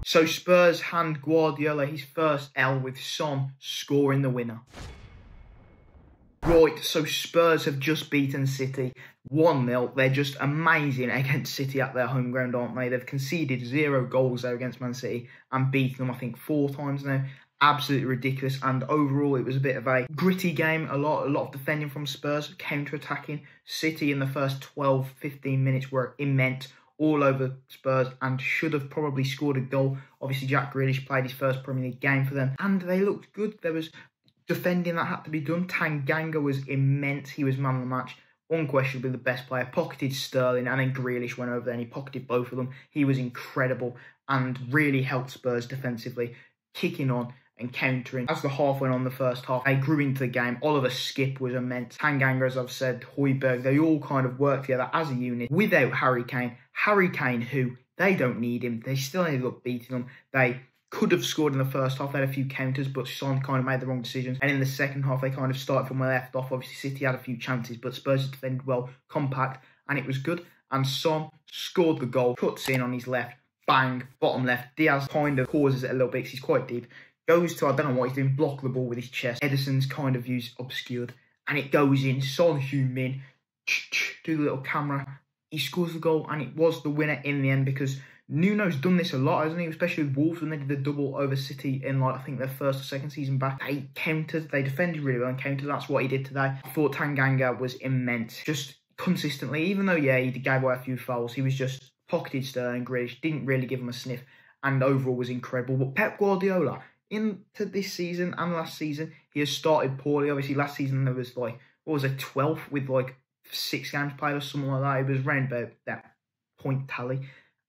So Spurs hand Guardiola his first L with Son scoring the winner. Right, so Spurs have just beaten City 1-0. They're just amazing against City at their home ground, aren't they? They've conceded 0 goals there against Man City and beaten them, I think, 4 times now. Absolutely ridiculous. And overall, it was a bit of a gritty game. A lot of defending from Spurs, counter-attacking. City in the first 12-15 minutes were immense, all over Spurs, and should have probably scored a goal. Obviously, Jack Grealish played his first Premier League game for them, and they looked good. There was defending that had to be done. Tanganga was immense. He was man of the match. Unquestionably the best player. Pocketed Sterling, and then Grealish went over there and he pocketed both of them. He was incredible and really helped Spurs defensively, kicking on and countering. As the half went on, the first half, they grew into the game. Oliver Skip was immense. Tanganga, as I've said, Højbjerg, they all kind of worked together as a unit without Harry Kane. Harry Kane, who, they don't need him. They still ended up beating them. They could have scored in the first half. They had a few counters, but Son kind of made the wrong decisions. And in the second half, they kind of started from where they left off. Obviously, City had a few chances, but Spurs defended well, compact, and it was good. And Son scored the goal, cuts in on his left, bang, bottom left. Diaz kind of pauses it a little bit because he's quite deep. Goes to, I don't know what he's doing, block the ball with his chest. Ederson's kind of views obscured, and it goes in. Son Heung-min, do the little camera. He scores the goal, and it was the winner in the end because Nuno's done this a lot, hasn't he? Especially with Wolves when they did the double over City in, like, I think their first or second season back. They countered, they defended really well and countered. That's what he did today. I thought Tanganga was immense. Just consistently, even though, yeah, he gave away a few fouls, he was just pocketed Sterling, Grealish, didn't really give him a sniff, and overall was incredible. But Pep Guardiola, into this season and last season, he has started poorly. Obviously, last season there was, like, what was it, 12th with, like, 6 games played or something like that. It was around about that point tally.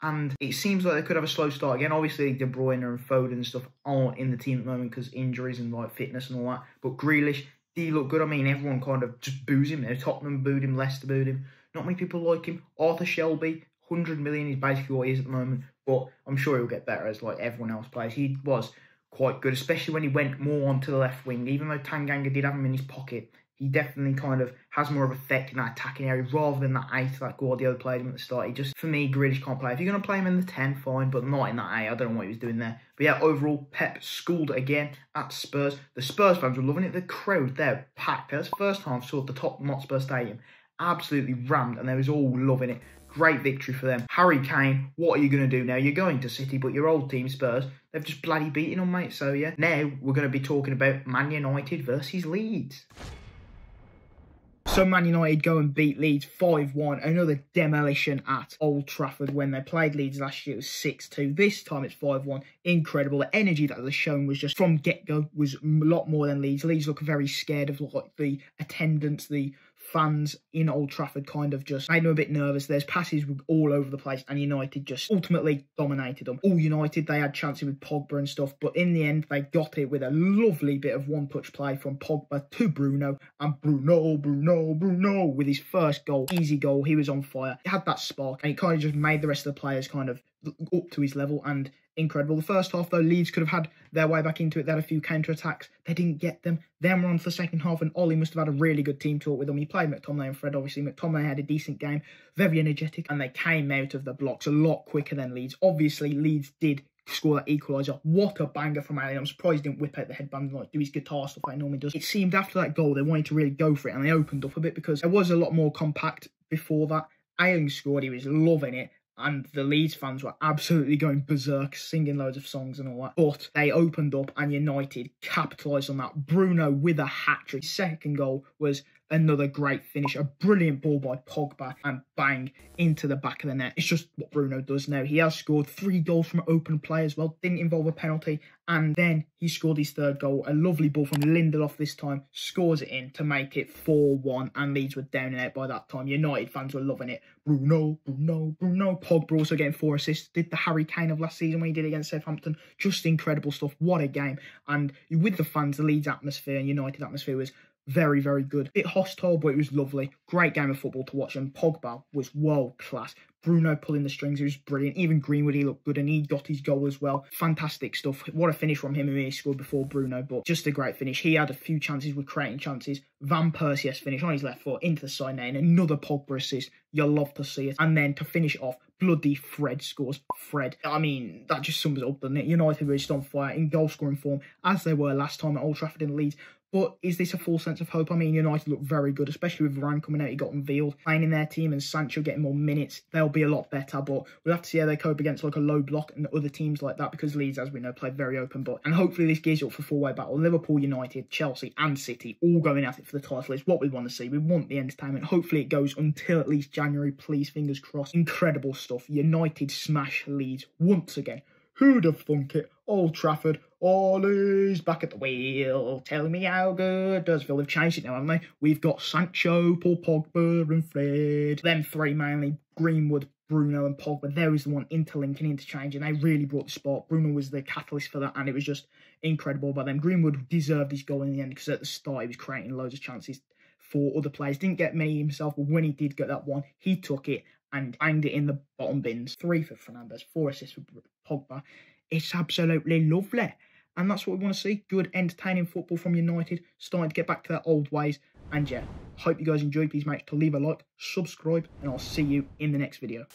And it seems like they could have a slow start again. Obviously, De Bruyne and Foden and stuff aren't in the team at the moment because injuries and like fitness and all that. But Grealish, did he look good? I mean, everyone kind of just boos him now. Tottenham booed him, Leicester booed him. Not many people like him. Arthur Shelby, 100 million is basically what he is at the moment. But I'm sure he'll get better as like everyone else plays. He was quite good, especially when he went more onto the left wing. Even though Tanganga did have him in his pocket, he definitely kind of has more of an effect in that attacking area rather than that 8 that Guardiola played him at the start. He just, for me, Grealish can't play. If you're going to play him in the 10, fine, but not in that 8. I don't know what he was doing there. But yeah, overall, Pep schooled again at Spurs. The Spurs fans were loving it. The crowd there packed. That's the first time I saw the Tottenham Hotspur Stadium absolutely rammed, and they was all loving it. Great victory for them. Harry Kane, what are you going to do now? You're going to City, but your old team, Spurs, they've just bloody beaten them, mate. So yeah, now we're going to be talking about Man United versus Leeds. So Man United go and beat Leeds 5-1. Another demolition at Old Trafford. When they played Leeds last year, it was 6-2. This time it's 5-1. Incredible. The energy that was shown was just from get-go was a lot more than Leeds. Leeds look very scared of like the attendance, the fans in Old Trafford kind of just made them a bit nervous. There's passes all over the place, and United just ultimately dominated them. All United, they had chances with Pogba and stuff, but in the end, they got it with a lovely bit of one-touch play from Pogba to Bruno, and Bruno with his first goal, easy goal. He was on fire. He had that spark, and it kind of just made the rest of the players kind of up to his level, and incredible. The first half, though, Leeds could have had their way back into it. They had a few counter-attacks. They didn't get them. Then we're on to the second half, and Ollie must have had a really good team talk with them. He played McTominay and Fred, obviously. McTominay had a decent game, very energetic, and they came out of the blocks a lot quicker than Leeds. Obviously, Leeds did score that equaliser. What a banger from Ali. I'm surprised he didn't whip out the headband and like do his guitar stuff like he normally does. It seemed after that goal, they wanted to really go for it, and they opened up a bit because it was a lot more compact before that. Ayling scored. He was loving it. And the Leeds fans were absolutely going berserk, singing loads of songs and all that. But they opened up and United capitalised on that. Bruno with a hat-trick. Second goal was another great finish. A brilliant ball by Pogba and bang into the back of the net. It's just what Bruno does now. He has scored 3 goals from open play as well. Didn't involve a penalty. And then he scored his 3rd goal. A lovely ball from Lindelof this time. Scores it in to make it 4-1. And Leeds were down and out by that time. United fans were loving it. Bruno. Pogba also getting 4 assists. Did the Harry Kane of last season when he did it against Southampton. Just incredible stuff. What a game. And with the fans, the Leeds atmosphere and United atmosphere was very, very good. Bit hostile, but it was lovely. Great game of football to watch, and Pogba was world class. Bruno pulling the strings, he was brilliant. Even Greenwood, he looked good, and he got his goal as well. Fantastic stuff. What a finish from him, who he scored before Bruno, but just a great finish. He had a few chances with creating chances. Van Persie's finish on his left foot into the side net, and another Pogba assist. You'll love to see it. And then to finish off, bloody Fred scores. Fred. I mean, that just sums it up, doesn't it? United were just on fire in goal-scoring form, as they were last time at Old Trafford in Leeds. But is this a full sense of hope? I mean, United look very good, especially with Varane coming out. He got unveiled, playing in their team, and Sancho getting more minutes. They'll be a lot better, but we'll have to see how they cope against like a low block and other teams like that, because Leeds, as we know, play very open. But and hopefully this gears up for four-way battle. Liverpool, United, Chelsea, and City all going at it for the title is what we want to see. We want the entertainment. Hopefully it goes until at least January. Please, fingers crossed. Incredible stuff. United smash Leeds once again. Who'd have thunk it? Old Trafford, Ollie's back at the wheel. Tell me how good does feel. They've changed it now, haven't they? We've got Sancho, Paul Pogba, and Fred. Them three mainly, Greenwood, Bruno, and Pogba. There was the one interlinking, interchanging. They really brought the sport. Bruno was the catalyst for that, and it was just incredible by them. Greenwood deserved his goal in the end, because at the start he was creating loads of chances for other players. Didn't get many himself, but when he did get that one, he took it and aimed it in the bottom bins. 3 for Fernandes, 4 assists for Pogba. It's absolutely lovely. And that's what we want to see. Good, entertaining football from United. Starting to get back to their old ways. And yeah, hope you guys enjoyed. Please make sure to leave a like, subscribe, and I'll see you in the next video.